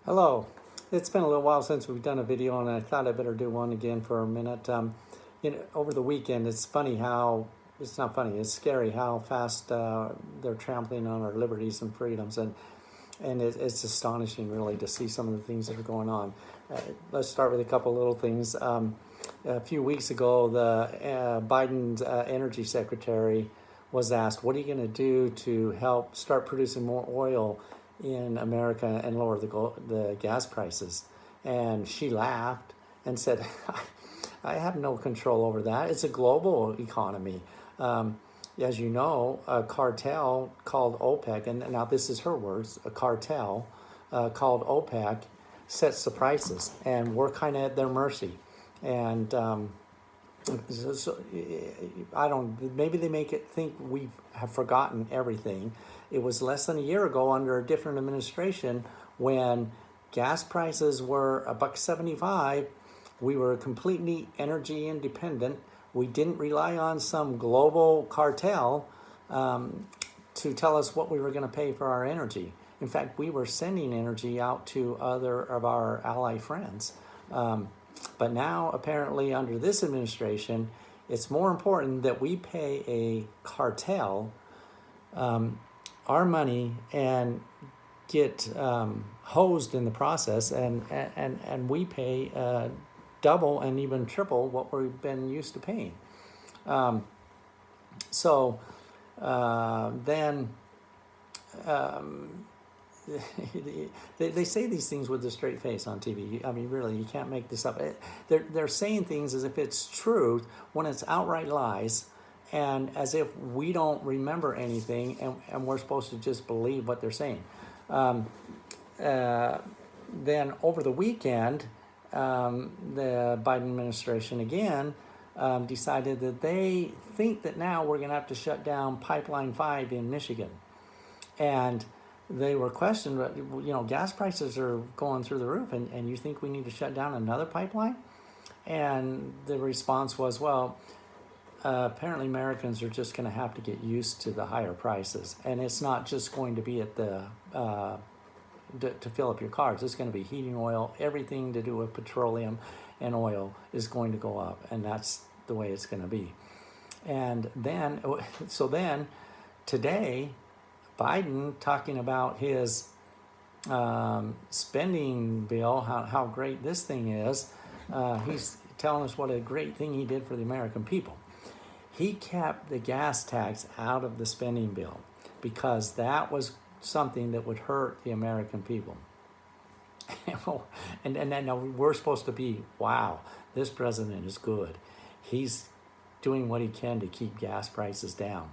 Hello. It's been a little while since we've done a video, and I thought I better do one again for a minute. Over the weekend, it's funny how it's not funny. It's scary how fast they're trampling on our liberties and freedoms, and it's astonishing, really, to see some of the things that are going on. Let's start with a couple little things. A few weeks ago, the Biden's energy secretary was asked, "What are you going to do to help start producing more oil in America and lower the gas prices?" And she laughed and said, "I have no control over that. It's a global economy." As you know, a cartel called OPEC, and now this is her words, a cartel called OPEC sets the prices, and we're kind of at their mercy. And so, I don't. Maybe they make it think we have forgotten everything. It was less than a year ago under a different administration when gas prices were $1.75. We were completely energy independent. We didn't rely on some global cartel to tell us what we were going to pay for our energy. In fact, we were sending energy out to other of our ally friends. But now, apparently, under this administration, it's more important that we pay a cartel our money and get hosed in the process, and we pay double and even triple what we've been used to paying. So then they say these things with a straight face on TV. I mean, really, you can't make this up. They're saying things as if it's truth when it's outright lies, and as if we don't remember anything, and we're supposed to just believe what they're saying. Then over the weekend, the Biden administration again decided that they think that now we're going to have to shut down Pipeline 5 in Michigan. And they were questioned, gas prices are going through the roof, and you think we need to shut down another pipeline? And the response was, well, apparently Americans are just going to have to get used to the higher prices. And it's not just going to be at the to fill up your cars. It's going to be heating oil. Everything to do with petroleum and oil is going to go up, and that's the way it's going to be. And then, today, Biden talking about his spending bill, how great this thing is. He's telling us what a great thing he did for the American people. He kept the gas tax out of the spending bill because that was something that would hurt the American people. and then we're supposed to be, wow, this president is good. He's doing what he can to keep gas prices down.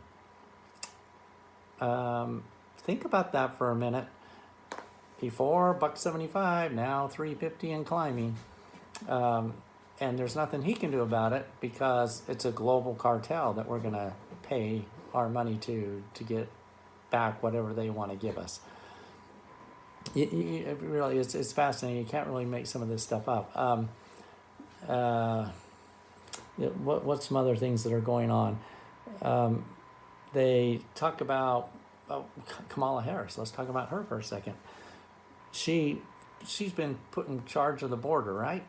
Think about that for a minute. Before $1.75, now $3.50 and climbing. And there's nothing he can do about it because it's a global cartel that we're going to pay our money to get back whatever they want to give us. Really, it's fascinating. You can't really make some of this stuff up. What's some other things that are going on? They talk about Kamala Harris. Let's talk about her for a second. She's been put in charge of the border, right?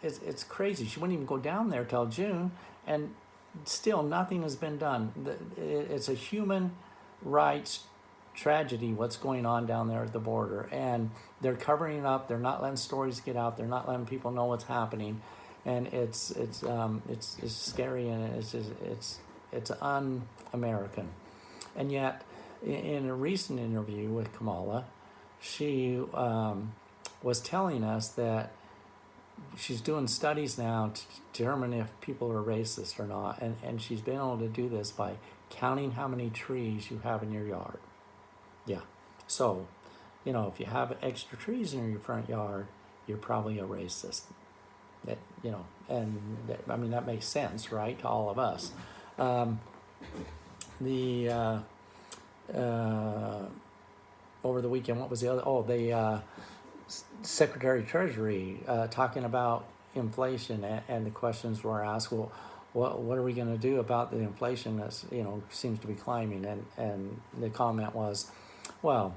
It's crazy. She wouldn't even go down there till June, and still nothing has been done. It's a human rights tragedy what's going on down there at the border, and they're covering it up. They're not letting stories get out. They're not letting people know what's happening, and it's scary, and it's un-American. And yet, in a recent interview with Kamala, she was telling us that she's doing studies now to determine if people are racist or not, and she's been able to do this by counting how many trees you have in your yard. Yeah, so, if you have extra trees in your front yard, you're probably a racist. That that makes sense, right, to all of us. Over the weekend, what was the other? Oh, the Secretary of Treasury talking about inflation, and the questions were asked, well, what are we going to do about the inflation that seems to be climbing? And the comment was, well,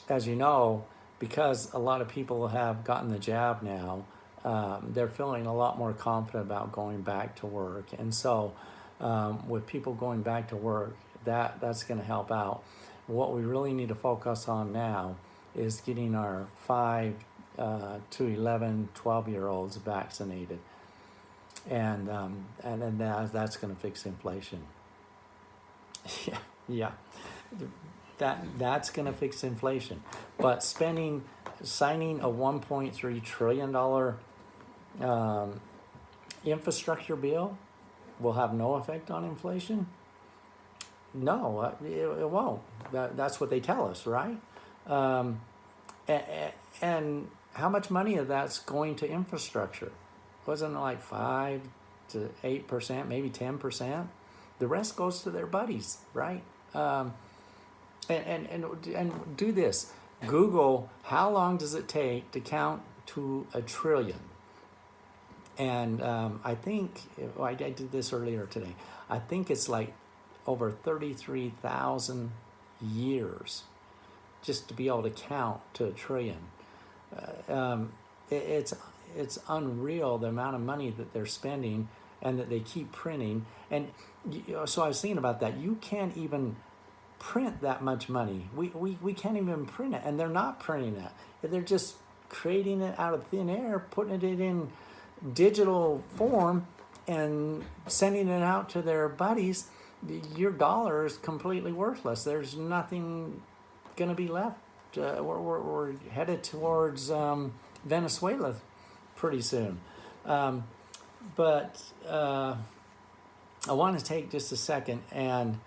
as you know, because a lot of people have gotten the jab now, they're feeling a lot more confident about going back to work. And so with people going back to work, that's going to help out. What we really need to focus on now is getting our 5 to 11, 12-year-olds vaccinated. And then that's going to fix inflation. Yeah. That's going to fix inflation. But signing a $1.3 trillion infrastructure bill will have no effect on inflation? No, it won't. That's what they tell us, right? And how much money of that's going to infrastructure? Wasn't it like 5 to 8%, maybe 10%? The rest goes to their buddies, right? And do this. Google, how long does it take to count to 1 trillion? And I think, I did this earlier today, I think it's like over 33,000 years just to be able to count to 1 trillion. It's unreal the amount of money that they're spending and that they keep printing. And so I was thinking about that. You can't even print that much money. We can't even print it, and they're not printing it. They're just creating it out of thin air, putting it in digital form and sending it out to their buddies. Your dollar is completely worthless. There's nothing going to be left. We're headed towards Venezuela pretty soon. But I want to take just a second and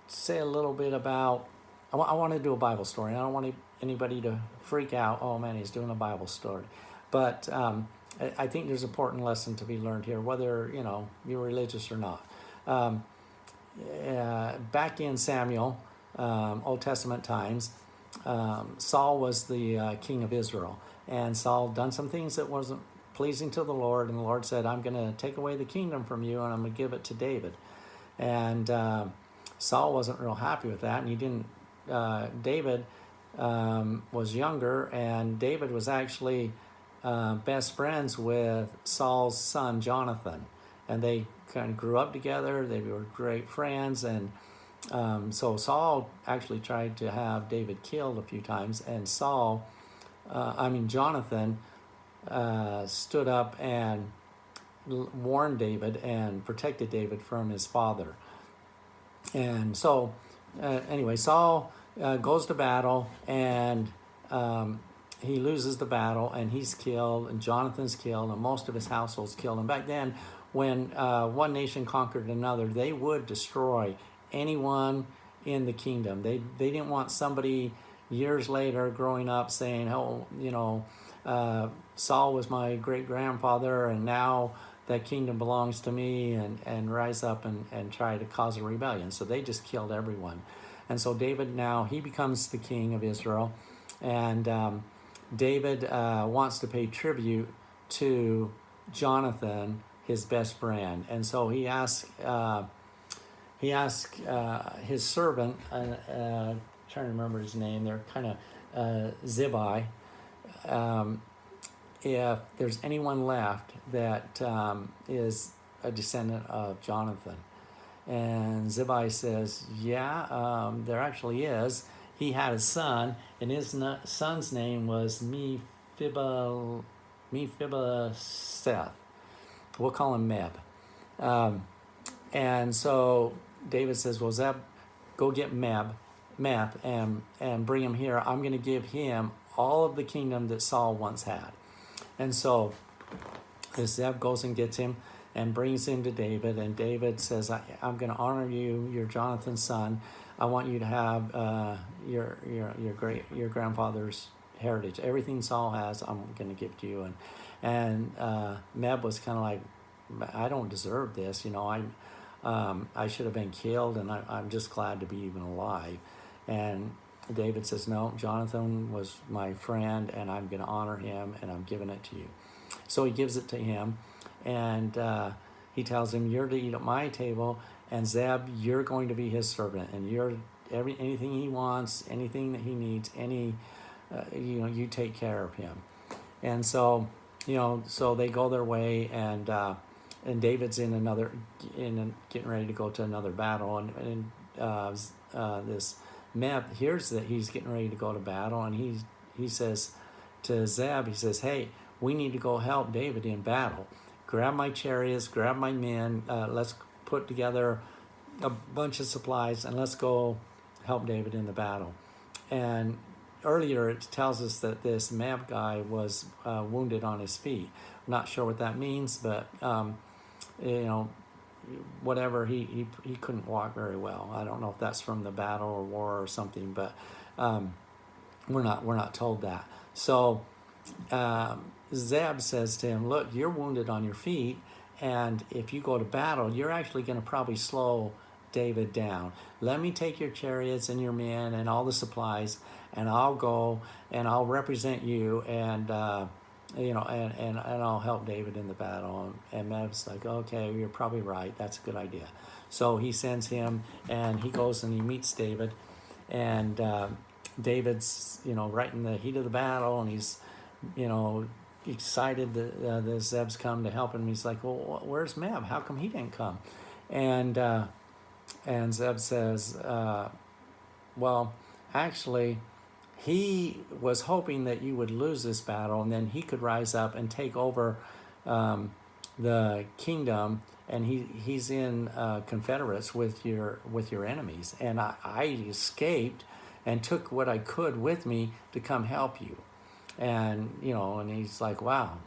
say a little bit about, I want to do a Bible story. I don't want anybody to freak out, oh man, he's doing a Bible story. But I think there's an important lesson to be learned here, whether you're religious or not. Back in Samuel, Old Testament times, Saul was the king of Israel, and Saul done some things that wasn't pleasing to the Lord, and the Lord said, I'm going to take away the kingdom from you, and I'm going to give it to David. And Saul wasn't real happy with that, and he didn't. David was younger, and David was actually best friends with Saul's son Jonathan, and they kind of grew up together. They were great friends, and so Saul actually tried to have David killed a few times, and Jonathan stood up and warned David and protected David from his father. And so anyway, Saul goes to battle, and he loses the battle, and he's killed, and Jonathan's killed, and most of his household's killed. And back then, when one nation conquered another, they would destroy anyone in the kingdom. They didn't want somebody years later growing up saying, oh, Saul was my great-grandfather, and now that kingdom belongs to me, and rise up and try to cause a rebellion. So they just killed everyone. And so David now, he becomes the king of Israel, and David wants to pay tribute to Jonathan, his best friend. And so he asked his servant, trying to remember his name, they're kind of Zibai, if there's anyone left that is a descendant of Jonathan. And Zibai says, yeah, there actually is. He had a son, and his son's name was Mephibosheth. We'll call him Meb. And so David says, well, Zeb, go get Meb and bring him here. I'm going to give him all of the kingdom that Saul once had. And so Zeb goes and gets him and brings him to David. And David says, I'm going to honor you. You're Jonathan's son. I want you to have your grandfather's heritage. Everything Saul has, I'm going to give to you. And Meb was kind of like, I don't deserve this. I should have been killed, and I'm just glad to be even alive. And David says, no, Jonathan was my friend, and I'm going to honor him, and I'm giving it to you. So he gives it to him, and he tells him, you're to eat at my table, and Zeb, you're going to be his servant, and anything he wants, anything that he needs, any you take care of him. And so, so they go their way, and David's getting ready to go to another battle, and this Meb hears that he's getting ready to go to battle, and he says to Zeb, he says, "Hey, we need to go help David in battle. Grab my chariots, grab my men. Let's put together a bunch of supplies, and let's go help David in the battle." And earlier it tells us that this Mab guy was wounded on his feet. Not sure what that means, but whatever, he couldn't walk very well. I don't know if that's from the battle or war or something, but we're not told that. So Zeb says to him, "Look, you're wounded on your feet, and if you go to battle, you're actually going to probably slow David down. Let me take your chariots and your men and all the supplies, and I'll go and I'll represent you, and and I'll help David in the battle." And Meb's like, "Okay, you're probably right. That's a good idea." So he sends him, and he goes and he meets David, and David's right in the heat of the battle, and he's excited that the Zeb's come to help him. He's like, "Well, where's Meb? How come he didn't come?" And Zeb says, "Well, actually, he was hoping that you would lose this battle, and then he could rise up and take over the kingdom, and he's in confederates with your enemies. And I escaped and took what I could with me to come help you." And and he's like, "Wow."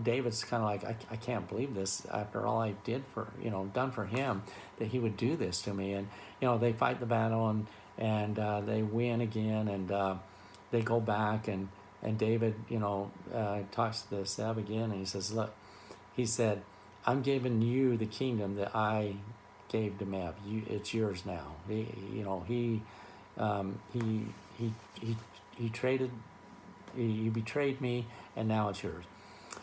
David's kind of like, I can't believe this after all I did done for him, that he would do this to me. And they fight the battle, and they win again, and they go back, and David talks to the Zeb again, and he says, "Look," he said, "I'm giving you the kingdom that I gave to Meb. It's yours now." He traded. You betrayed me, and now it's yours.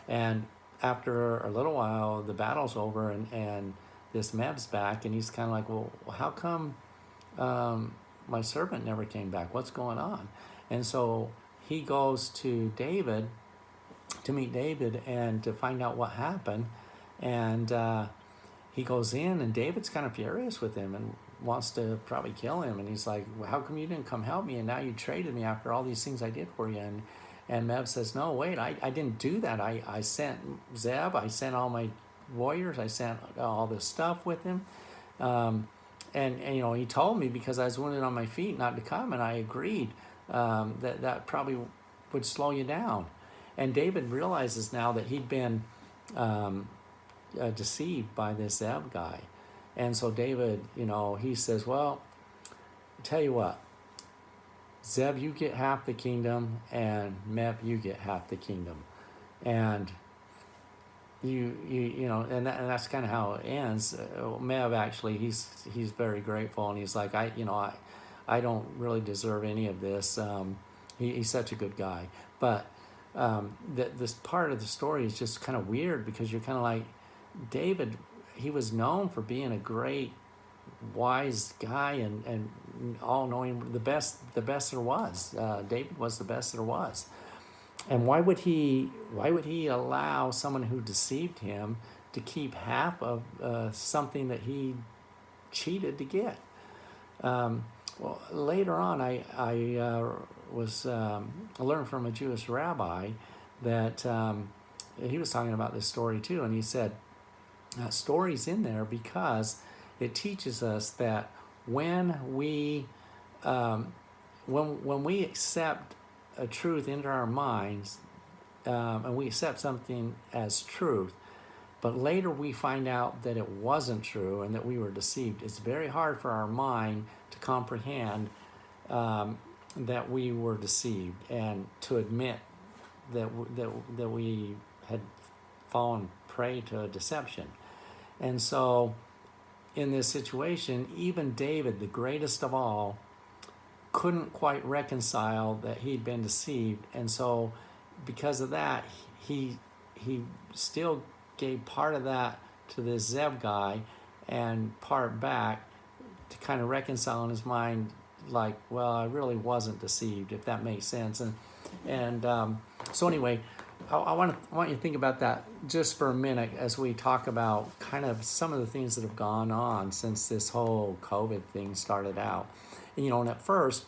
And after a little while, the battle's over, and this Meb's back, and he's kind of like, "Well, how come my servant never came back? What's going on?" And so he goes to David, to meet David, and to find out what happened. And he goes in, and David's kind of furious with him and wants to probably kill him. And he's like, "Well, how come you didn't come help me, and now you traded me after all these things I did for you?" And Meb says, "No, wait, I didn't do that. I sent Zeb, I sent all my warriors, I sent all this stuff with him. And he told me because I was wounded on my feet not to come, and I agreed that probably would slow you down." And David realizes now that he'd been deceived by this Zeb guy. And so David, he says, "Well, tell you what, Zeb, you get half the kingdom, and Meb, you get half the kingdom." And and that's kind of how it ends. Meb actually, he's very grateful, and he's like, I don't really deserve any of this. He's such a good guy. But this part of the story is just kind of weird, because you're kind of like, David, he was known for being a great, wise guy, and all knowing, the best there was. David was the best there was. And why would he allow someone who deceived him to keep half of something that he cheated to get? Well, later on, I learned from a Jewish rabbi that he was talking about this story too, and he said, story's in there because it teaches us that when we accept a truth into our minds, and we accept something as truth, but later we find out that it wasn't true and that we were deceived, it's very hard for our mind to comprehend that we were deceived, and to admit that we had fallen prey to a deception. And so in this situation, even David, the greatest of all, couldn't quite reconcile that he'd been deceived. And so because of that, he still gave part of that to this Zeb guy, and part back to kind of reconcile in his mind, like, well, I really wasn't deceived, if that makes sense. And so anyway, I want you to think about that just for a minute as we talk about kind of some of the things that have gone on since this whole COVID thing started out. And, and at first,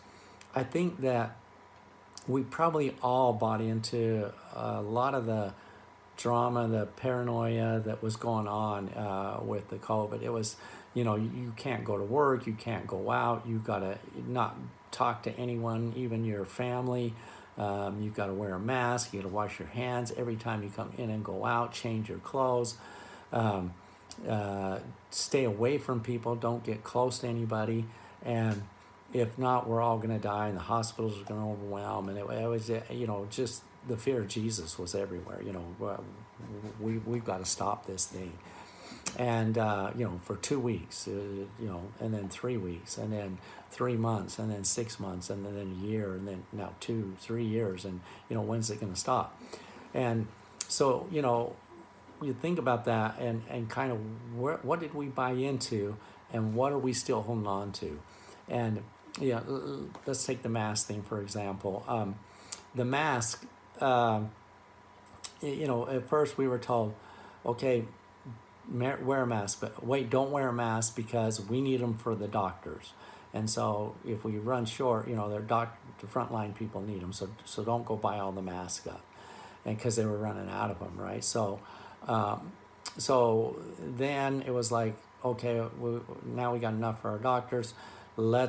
I think that we probably all bought into a lot of the drama, the paranoia that was going on with the COVID. It was, you can't go to work, you can't go out, you got to not talk to anyone, even your family. You've got to wear a mask, you got to wash your hands every time you come in and go out, change your clothes, stay away from people, don't get close to anybody. And if not, we're all going to die and the hospitals are going to overwhelm. And it was, just the fear of Jesus was everywhere. We've got to stop this thing. And, for 2 weeks, and then 3 weeks, and then 3 months, and then 6 months, and then a year, and then now 2-3 years. And, when's it going to stop? And so, you think about that and kind of what did we buy into and what are we still holding on to? And, let's take the mask thing, for example. The mask, at first we were told, okay, wear a mask, but wait, don't wear a mask because we need them for the doctors. And so if we run short, the frontline people need them. So don't go buy all the masks up. And because they were running out of them, right? So then it was like, okay, now we got enough for our doctors. Wear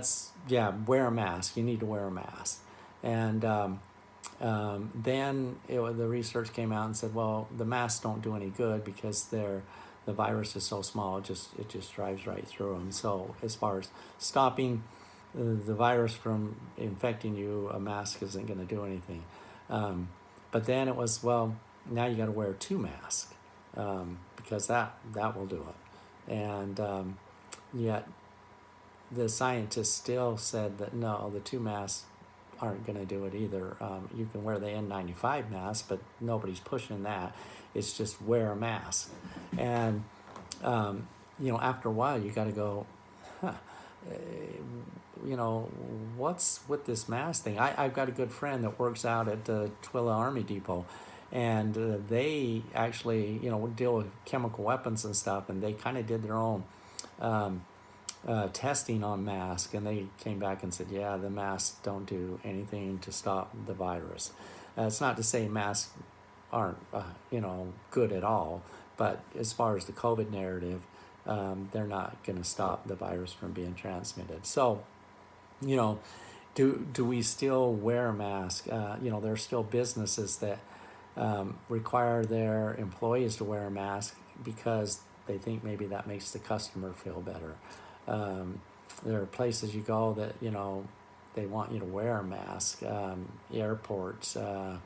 a mask. You need to wear a mask. And then the research came out and said, well, the masks don't do any good because the virus is so small, it just drives right through them. So as far as stopping the virus from infecting you, a mask isn't going to do anything. But then it was, well, now you got to wear 2 masks because that will do it. And yet the scientists still said that no, the 2 masks aren't going to do it either. You can wear the N95 mask, but nobody's pushing that. It's just wear a mask. And, after a while, you got to go, what's with this mask thing? I've got a good friend that works out at the Twila Army Depot, and they actually, deal with chemical weapons and stuff, and they kind of did their own testing on masks, and they came back and said, yeah, the masks don't do anything to stop the virus. It's not to say masks aren't, good at all, but as far as the COVID narrative, they're not going to stop the virus from being transmitted. So, do we still wear a mask? There's still businesses that require their employees to wear a mask because they think maybe that makes the customer feel better. There are places you go that, they want you to wear a mask. Airports, on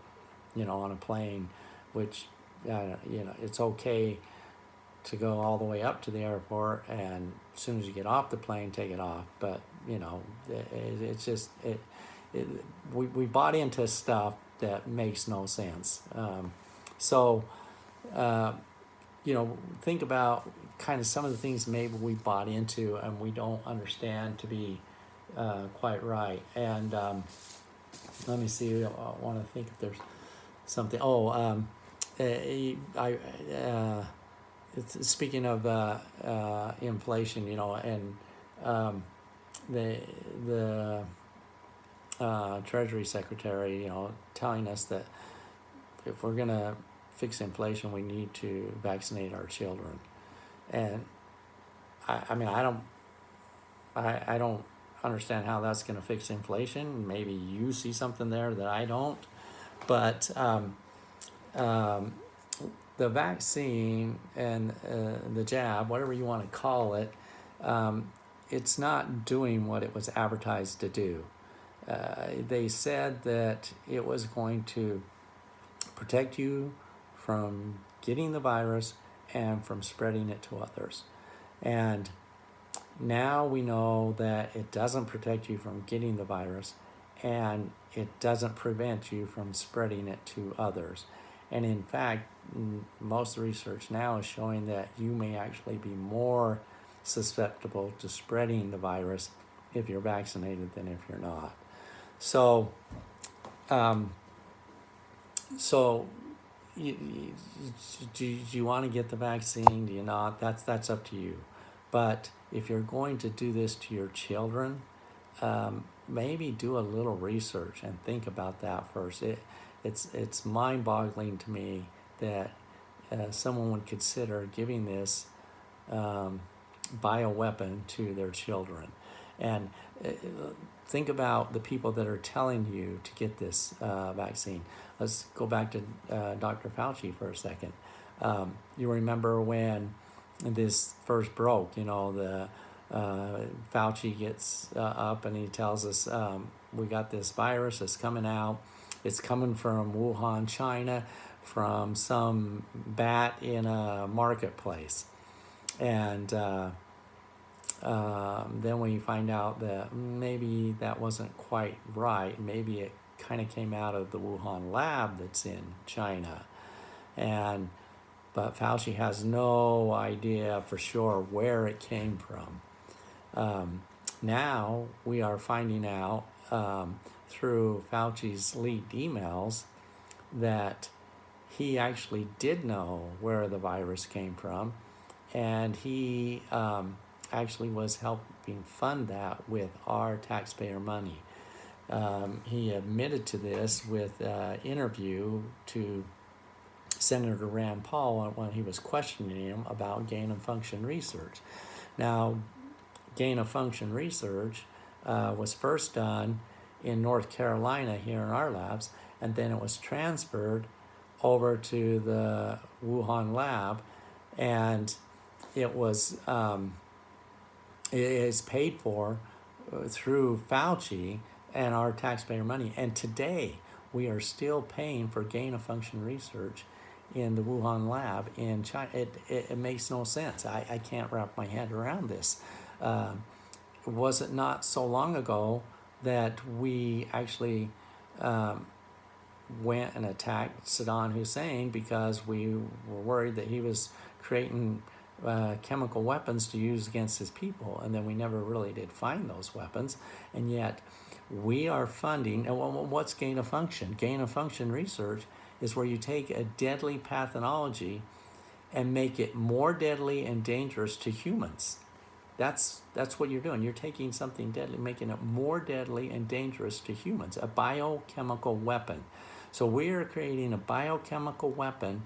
a plane, which, it's okay to go all the way up to the airport, and as soon as you get off the plane, take it off. But, it's just, we bought into stuff that makes no sense. Think about kind of some of the things maybe we bought into and we don't understand to be quite right. And let me see, I want to think if there's something. Speaking of inflation, and the Treasury Secretary, telling us that if we're going to fix inflation, we need to vaccinate our children. And I don't understand how that's going to fix inflation. Maybe you see something there that I don't, but the vaccine and the jab, whatever you want to call it, it's not doing what it was advertised to do. They said that it was going to protect you from getting the virus and from spreading it to others. And now we know that it doesn't protect you from getting the virus and it doesn't prevent you from spreading it to others. And in fact, most research now is showing that you may actually be more susceptible to spreading the virus if you're vaccinated than if you're not. So, So, do you want to get the vaccine? Do you not? That's up to you. But if you're going to do this to your children, maybe do a little research and think about that first. It's mind-boggling to me that someone would consider giving this bioweapon to their children. And think about the people that are telling you to get this vaccine. Let's go back to Dr. Fauci for a second. You remember when this first broke, the Fauci gets up and he tells us, we got this virus that's coming out. It's coming from Wuhan, China, from some bat in a marketplace. And then we find out that maybe that wasn't quite right. Maybe it kind of came out of the Wuhan lab that's in China. But Fauci has no idea for sure where it came from. Now we are finding out through Fauci's leaked emails that he actually did know where the virus came from, and he actually was helping fund that with our taxpayer money. He admitted to this with an interview to Senator Rand Paul when he was questioning him about gain-of-function research. Now, gain-of-function research was first done in North Carolina here in our labs, and then it was transferred over to the Wuhan lab, and it is paid for through Fauci and our taxpayer money. And today, we are still paying for gain-of-function research in the Wuhan lab in China. It makes no sense. I can't wrap my head around this. Was it not so long ago that we actually went and attacked Saddam Hussein because we were worried that he was creating chemical weapons to use against his people, and then we never really did find those weapons, and yet we are funding. And what's gain-of-function? Gain-of-function research is where you take a deadly pathology and make it more deadly and dangerous to humans. That's what you're doing. You're taking something deadly, making it more deadly and dangerous to humans, a biochemical weapon. So we are creating a biochemical weapon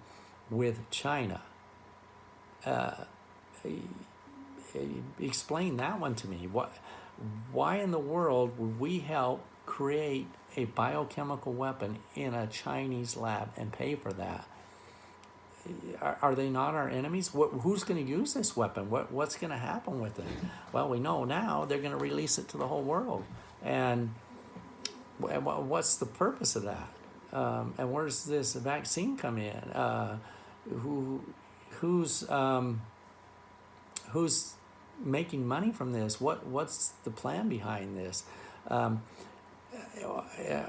with China. Explain that one to me. Why in the world would we help create a biochemical weapon in a Chinese lab and pay for that? Are they not our enemies? Who's going to use this weapon? What's going to happen with it? Well, we know now they're going to release it to the whole world. And what's the purpose of that? And where does this vaccine come in? Who's making money from this? What's the plan behind this? I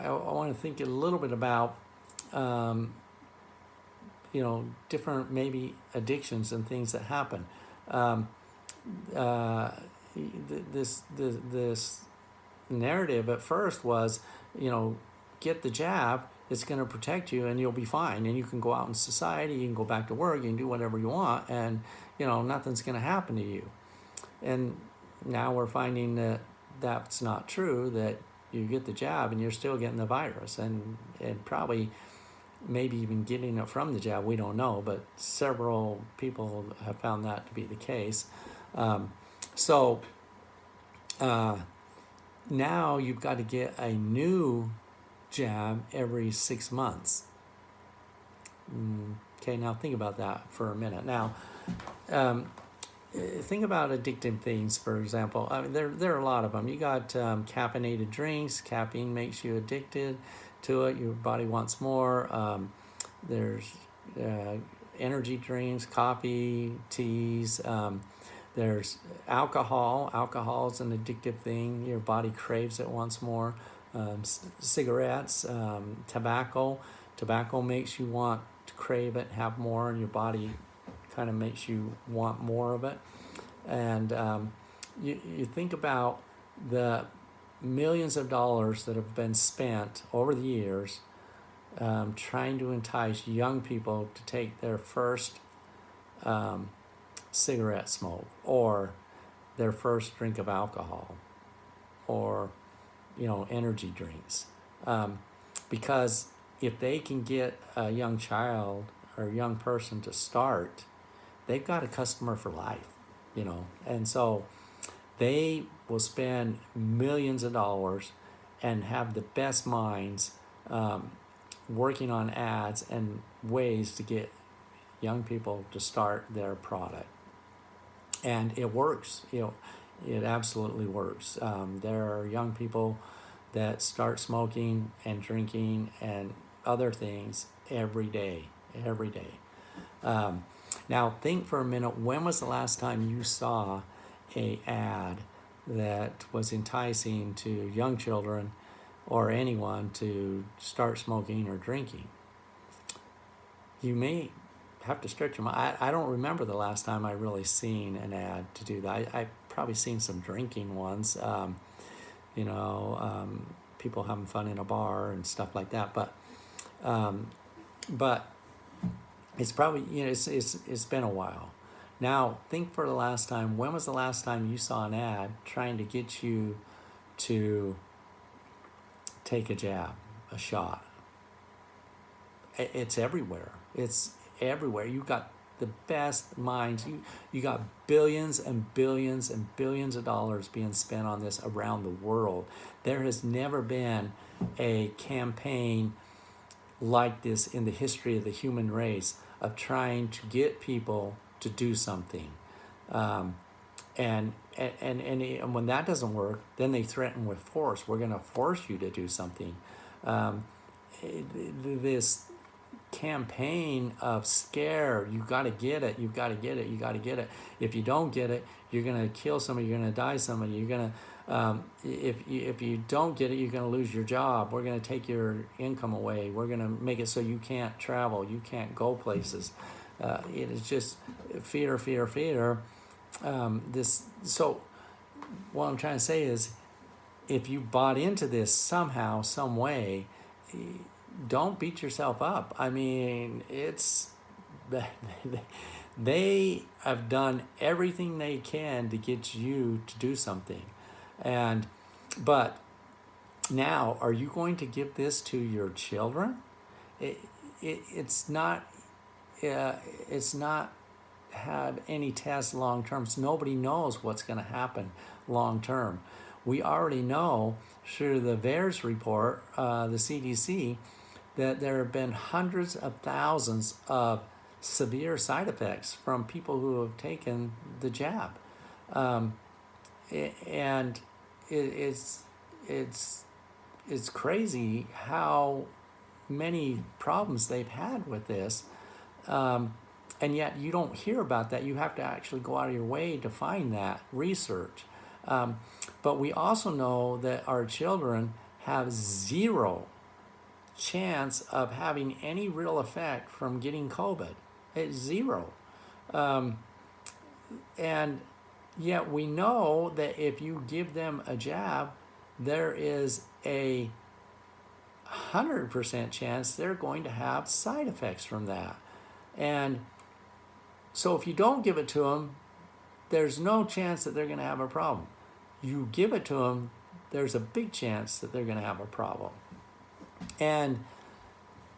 want to think a little bit about different maybe addictions and things that happen. This narrative at first was, get the jab. It's going to protect you, and you'll be fine, and you can go out in society, you can go back to work, you can do whatever you want, and nothing's going to happen to you. And now we're finding that that's not true. That you get the jab and you're still getting the virus, and probably maybe even getting it from the jab, we don't know, but several people have found that to be the case. So now you've got to get a new jab every 6 months. Okay, now think about that for a minute. Now, think about addictive things, for example. I mean, there are a lot of them. You got caffeinated drinks. Caffeine makes you addicted to it. Your body wants more. There's energy drinks, coffee, teas. There's alcohol. Alcohol is an addictive thing. Your body craves it once more. Cigarettes, tobacco. Tobacco makes you want to crave it, have more, and your body kind of makes you want more of it. And you think about the millions of dollars that have been spent over the years trying to entice young people to take their first cigarette smoke or their first drink of alcohol or energy drinks, because if they can get a young child or a young person to start, they've got a customer for life, and so they will spend millions of dollars and have the best minds working on ads and ways to get young people to start their product. And it works, it absolutely works. There are young people that start smoking and drinking and other things every day. Now think for a minute, when was the last time you saw an ad that was enticing to young children or anyone to start smoking or drinking? You may have to stretch your mind. I don't remember the last time I really seen an ad to do that. I probably seen some drinking ones, people having fun in a bar and stuff like that. But it's probably, it's been a while. Now think for the last time, when was the last time you saw an ad trying to get you to take a jab, a shot? It's everywhere. It's everywhere. You got the best minds. You got billions and billions and billions of dollars being spent on this around the world. There has never been a campaign like this in the history of the human race of trying to get people to do something. And when that doesn't work, then they threaten with force. We're going to force you to do something. This campaign of scare, you got to get it, you got to get it, you got to get it. If you don't get it, you're going to kill somebody, you're going to die somebody, you're going to, if you don't get it, you're going to lose your job. We're going to take your income away. We're going to make it so you can't travel, you can't go places. It is just fear. So what I'm trying to say is, if you bought into this somehow, some way, don't beat yourself up. I mean, they have done everything they can to get you to do something. But now, are you going to give this to your children? It's not had any tests long term, so nobody knows what's going to happen long term. We already know through the VAERS report, the CDC, that there have been hundreds of thousands of severe side effects from people who have taken the jab. And it's crazy how many problems they've had with this. And yet you don't hear about that. You have to actually go out of your way to find that research. But we also know that our children have zero chance of having any real effect from getting COVID. It's zero. And yet we know that if you give them a jab, there is a 100% chance they're going to have side effects from that. And so if you don't give it to them, there's no chance that they're going to have a problem. You give it to them, there's a big chance that they're going to have a problem. And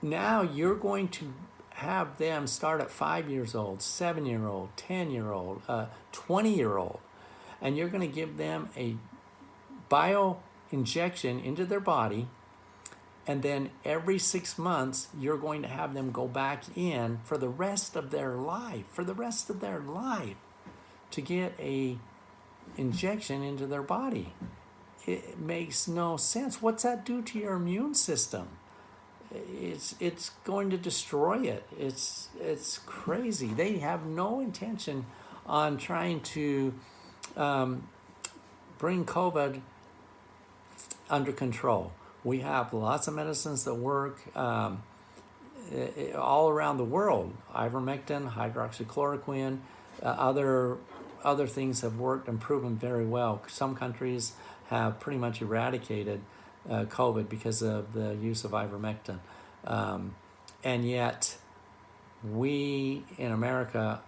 now you're going to have them start at 5 years old, 7-year-old, 10-year-old, 20-year-old, and you're going to give them a bio injection into their body, and then every 6 months you're going to have them go back in for the rest of their life, to get a injection into their body. It makes no sense. What's that do to your immune system? It's going to destroy it. It's crazy. They have no intention on trying to bring COVID under control. We have lots of medicines that work all around the world. Ivermectin, hydroxychloroquine, other things have worked and proven very well. Some countries have pretty much eradicated COVID because of the use of ivermectin. And yet, we in America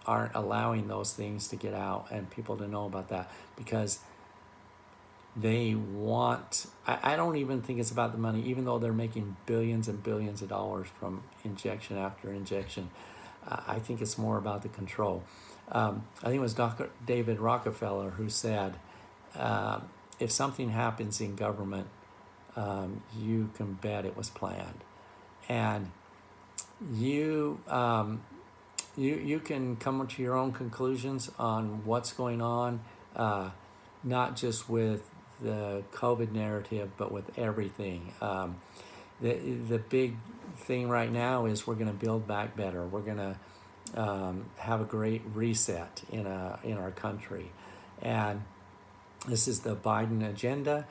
aren't allowing those things to get out and people to know about that because they want, I don't even think it's about the money, even though they're making billions and billions of dollars from injection after injection. I think it's more about the control. I think it was Dr. David Rockefeller who said, if something happens in government, you can bet it was planned. And you can come to your own conclusions on what's going on, not just with the COVID narrative, but with everything. The big thing right now is we're going to build back better. We're going to have a great reset in our country, and this is the Biden agenda.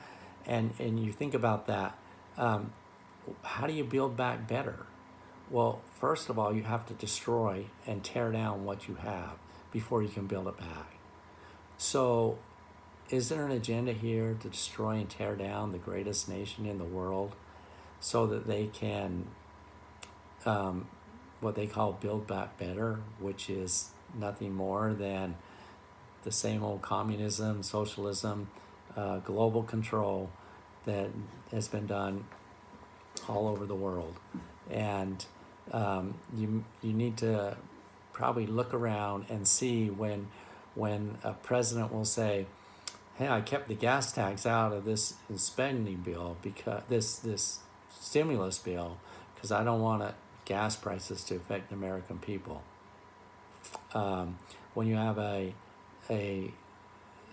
And you think about that. How do you build back better? Well, first of all, you have to destroy and tear down what you have before you can build it back. So, is there an agenda here to destroy and tear down the greatest nation in the world so that they can, what they call build back better, which is nothing more than the same old communism, socialism, global control that has been done all over the world? And you need to probably look around and see when a president will say, hey, I kept the gas tax out of this spending bill, because this stimulus bill, because I don't want gas prices to affect the American people. When you have a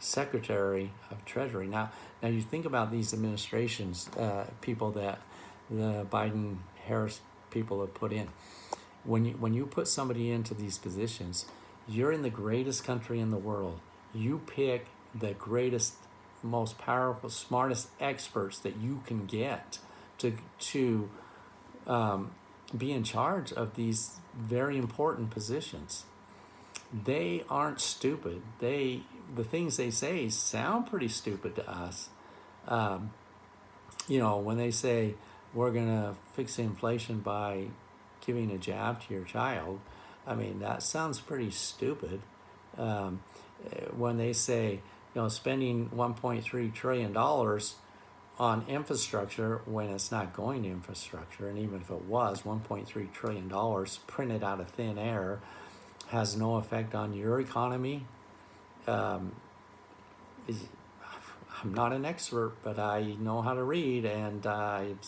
Secretary of Treasury, now you think about these administrations, people that the Biden-Harris people have put in. When you put somebody into these positions, you're in the greatest country in the world. You pick the greatest, most powerful, smartest experts that you can get to be in charge of these very important positions. They aren't stupid. The things they say sound pretty stupid to us. When they say we're gonna fix inflation by giving a jab to your child, I mean, that sounds pretty stupid. When they say, spending $1.3 trillion on infrastructure when it's not going to infrastructure, and even if it was, $1.3 trillion printed out of thin air has no effect on your economy. I'm not an expert, but I know how to read, and I've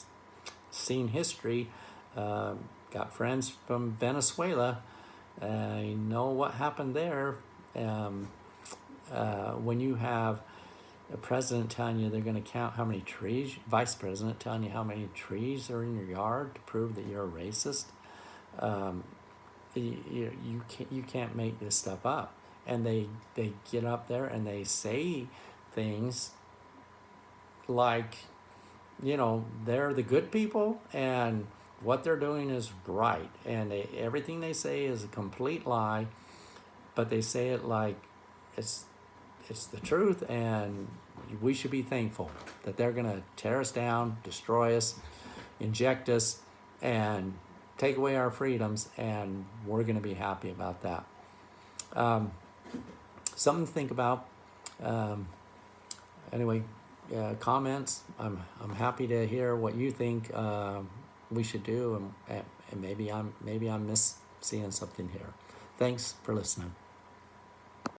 seen history. Got friends from Venezuela. I know what happened there. When you have a president telling you they're going to count how many trees, vice president telling you how many trees are in your yard to prove that you're a racist, you can't make this stuff up. And they get up there and they say things like, they're the good people and what they're doing is right, and everything they say is a complete lie, but they say it like it's the truth, and we should be thankful that they're going to tear us down, destroy us, inject us, and take away our freedoms, and we're going to be happy about that. Something to think about. Anyway, comments. I'm happy to hear what you think we should do, and maybe I'm seeing something here. Thanks for listening.